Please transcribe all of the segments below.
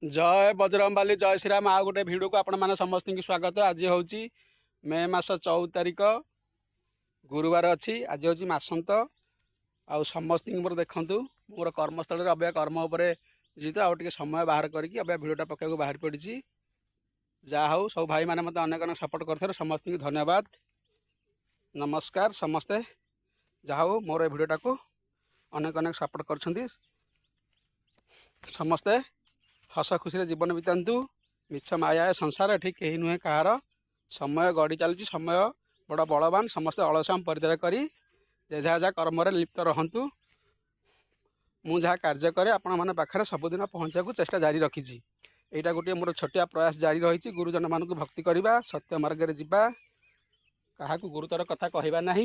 जय बजरंगबाली जय श्रीराम आउ गोटे भिडियो को आपण मैंने समस्त की स्वागत। आज हूँ मे मास 14 तारिख गुरुवार अच्छी। आज हूँ मासंत आउ समस्त मोर देखूँ मोर कर्मस्थल अभ्या कर्म उपर जी तो आउ समय बाहर करके अभ्या भिडियोटा पकड़ बाहर पड़ी। जहाँ हूँ सब भाई मैंने मत अनेक अनेक सपोर्ट कर समस्त धन्यवाद नमस्कार। समस्ते जहाँ हूँ मोर भिडियोटा को अनेक अनेक सपोर्ट कर समस्ते हस खुशी जीवन बीतातु। मिछ माया संसार ठीक कहीं नुहे कहार। समय गड़ी चलती समय बड़ बलवान। समस्ते अलस्यम परित्याग करी जे जहाँ जहाँ कर्म लिप्त रहतु। मु जहाँ कार्य करे आपण मैंने पाखे सबुदिन पहुँचा चेष्टा जारी रखी। यहाँ गोटे मोर छोटिया प्रयास जारी रही। गुरुजन मान भक्ति करवा सत्य मार्ग जावा क्या गुरुतर कथा कहवा ना।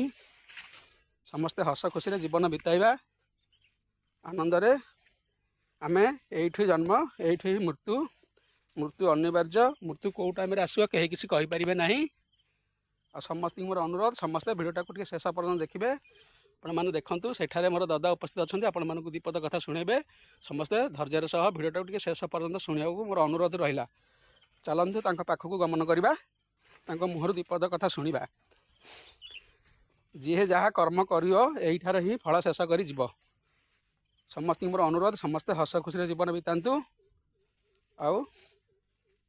समस्ते हस खुशी जीवन बीताइबा आनंदरे। आमे एठी जन्म एठी मृत्यु मृत्यु अनिवार्य। मृत्यु कौ टाइम आसो कहीं किसी कहींपारे ना। आ समस्त मोर अनुरोध समस्ते भिडियोटा को शेष पर्यटन देखिए। आपने देखूँ सेठारे मोर दादा उपस्थित अच्छा आपण मानक दीपद कथा शुणेबे। समस्ते धैर्य सह भिडियोटा को शेष पर्यटन शुणा मोर अनुरोध रहा। चलतु पाखक गमन करवा मुहर दीपद कथा शुणा। जी जहाँ कर्म कर ही फल शेष कर जीव। समस्त मोर अनुरोध समस्ते हस खुशी जीवन बीतातु। आउ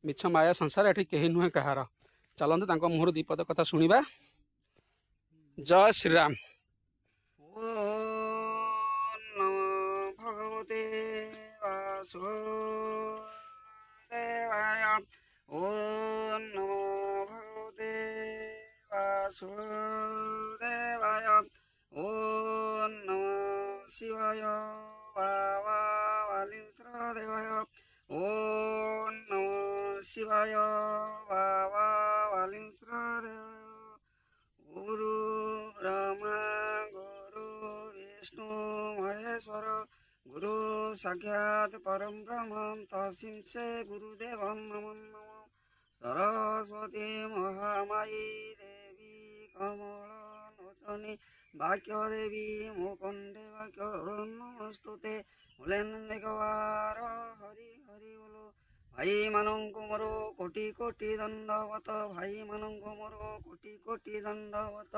मिछ माया संसार ये कहीं नुहे कहार। चलतु मुहर दीपद कथा शुणा। जय श्रीराम। भगवते वासुदेवाय। ओम नमो भगवते वासुदेवाय। ओम नमो शिवाय वालिंद्रदेवाय। ओम नमो शिवाय वालिंद्रदेवाय। गुरु ब्रह्मा गुरु विष्णु महेश्वर गुरु साक्षात् परम ब्रह्म तस्मै श्री गुरुदेव नमो नमः। सरस्वती महामायी देवी कमल लोचनी वाक्य देवी मुकुंडे वाक्य नमस्तुते। भोलेनंदवार हरि हरि बोलो। भाई मानंको मोर कोटि कोटि दंडवत। भाई मानंको मोर कोटि कोटि दंडवत।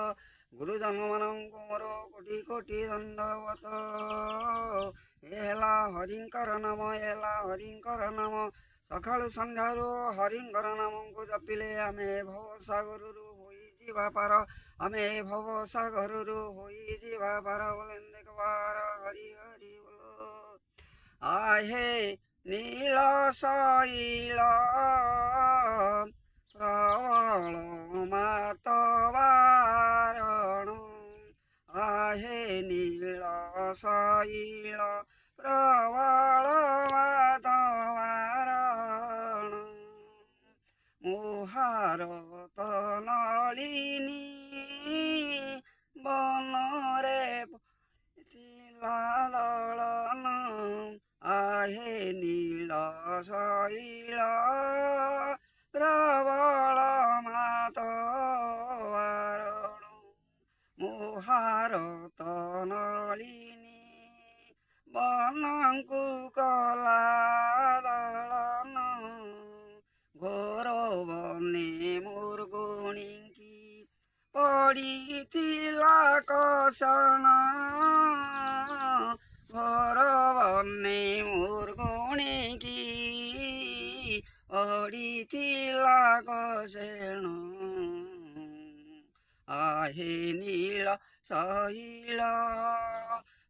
गुरुजन मानंको मोर कोटि कोटि दंडवत। एला हरिंकर नाम एला हरिंकर नाम। सकाळु संध्यारू हरिंकर नाम को जपिले आमे भवसागरु होई जीवा पार। आमे भवसागरु होई जीवा पार। बोलेंदेकवार हरि हरि बोलो। आहे नील शैल प्रबल मातवारण। आहे नील शैल प्रबल मातवारण। मुहारत नलिनी बनरे लालन। आहे नील शैल प्रबल मातवारण। मुहारत नलिनी बनंकु कला दलन। घोर बने मुर्गुणिकी पड़िथिला कषण। घोर बने मुर्गुणिकी पड़िथिला कषण। आहे नील शैल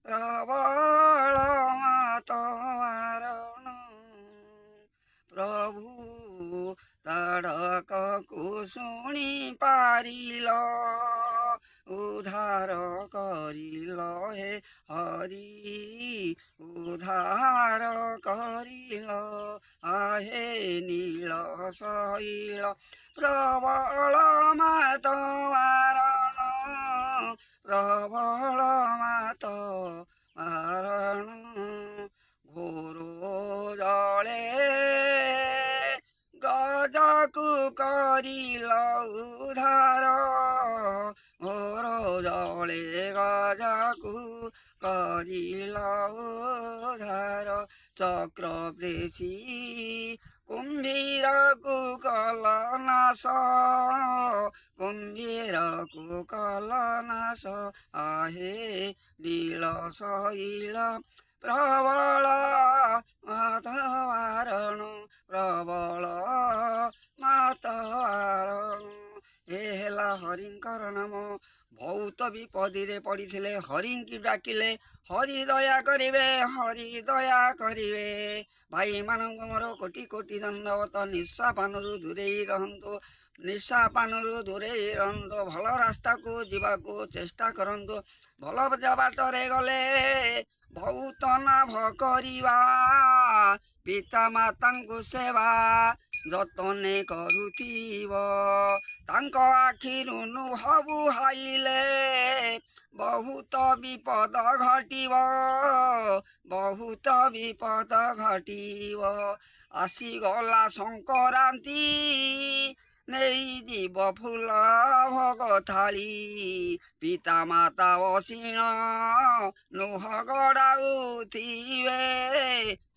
प्रबल मातवारण। प्रभु ताड़क कुशुणी पारिल उद्धार करिल हे हरि उद्धार करिल। आहे नील शैल प्रबल मातवारण। प्रबल मातवारण। घोर जले गजकु करिल उद्धार। घोर जले गजकु करिल उद्धार। ଚକ୍ର ପ୍ରେସୀ କୁମ୍ଭୀରକୁ କଲ ନାଶ କୁମ୍ଭୀରକୁ କଲ ନାଶ ଆହେ ନୀଳ ଶୈଳ ପ୍ରବଳ ମାତବାରଣ ପ୍ରବଳ ମାତବାରଣ। ଏ ହେଲା ହରିଙ୍କର ନାମ। ବହୁତ ବିପଦରେ ପଡ଼ିଥିଲେ ହରିଙ୍କି ଡାକିଲେ ହରି ଦୟା କରିବେ ହରି ଦୟା କରିବେ। ଭାଇମାନଙ୍କୁ ମୋର କୋଟି କୋଟି ଦଣ୍ଡବତ। ନିଶା ପାନରୁ ଦୂରେଇ ରହନ୍ତୁ, ନିଶା ପାନରୁ ଦୂରେଇ ରହନ୍ତୁ। ଭଲ ରାସ୍ତାକୁ ଯିବାକୁ ଚେଷ୍ଟା କରନ୍ତୁ। ଭଲ ବାଟରେ ଗଲେ ବହୁତ ଲାଭ କରିବା। ପିତା ମାତାଙ୍କୁ ସେବା ଯତନେ କରୁଥିବ। ତାଙ୍କ ଆଖିରୁ ଲୁହ ବୁହାଇଲେ ବହୁତ ବିପଦ ଘଟିବ, ବହୁତ ବିପଦ ଘଟିବ। ଆସିଗଲା ସଂକ୍ରାନ୍ତି ନେଇଯିବ ଫୁଲ ଭୋଗ ଥାଳି। ପିତା ମାତା ଅସିଣ ଲୁହ ଗଡ଼ାଉଥିବେ।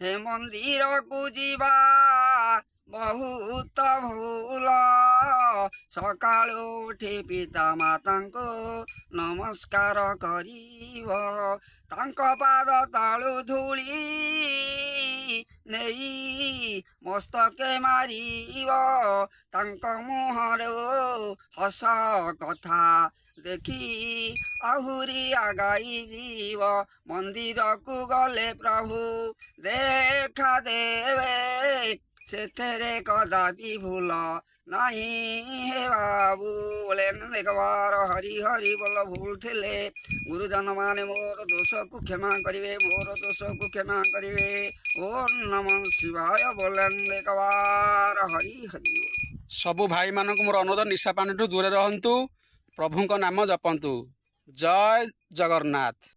ହେ ମନ୍ଦିରକୁ ଯିବା ବହୁତ ଭୁଲ। ସକାଳୁ ଉଠି ପିତା ମାତାଙ୍କୁ ନମସ୍କାର କରିବ। ତାଙ୍କ ପାଦ ତଳୁ ଧୂଳି ନେଇ ମସ୍ତକେ ମାରିବ। ତାଙ୍କ ମୁହଁରୁ ହସ କଥା ଦେଖି ଆହୁରି ଆଗାଇ ଯିବ। ମନ୍ଦିରକୁ ଗଲେ ପ୍ରଭୁ ଦେଖା ଦେବେ, ସେଥିରେ କଦାପି ଭୁଲ ନାହିଁ ହେ ବାବୁ। ବୋଲେ ଦେଖବାର ହରି ହରି ବୋଲ। ଭୁଲ ଥିଲେ ଗୁରୁଜନମାନେ ମୋର ଦୋଷକୁ କ୍ଷମା କରିବେ, ମୋର ଦୋଷକୁ କ୍ଷମା କରିବେ। ଓମ୍ ନମଃ ଶିବାୟ ବୋଲେ ଦେଖବାର ହରି ହରି ବୋଲ। ସବୁ ଭାଇମାନଙ୍କୁ ମୋର ଅନୁରୋଧ, ନିଶା ପାନଠୁ ଦୂରେ ରହନ୍ତୁ, ପ୍ରଭୁଙ୍କ ନାମ ଜପନ୍ତୁ। ଜୟ ଜଗନ୍ନାଥ।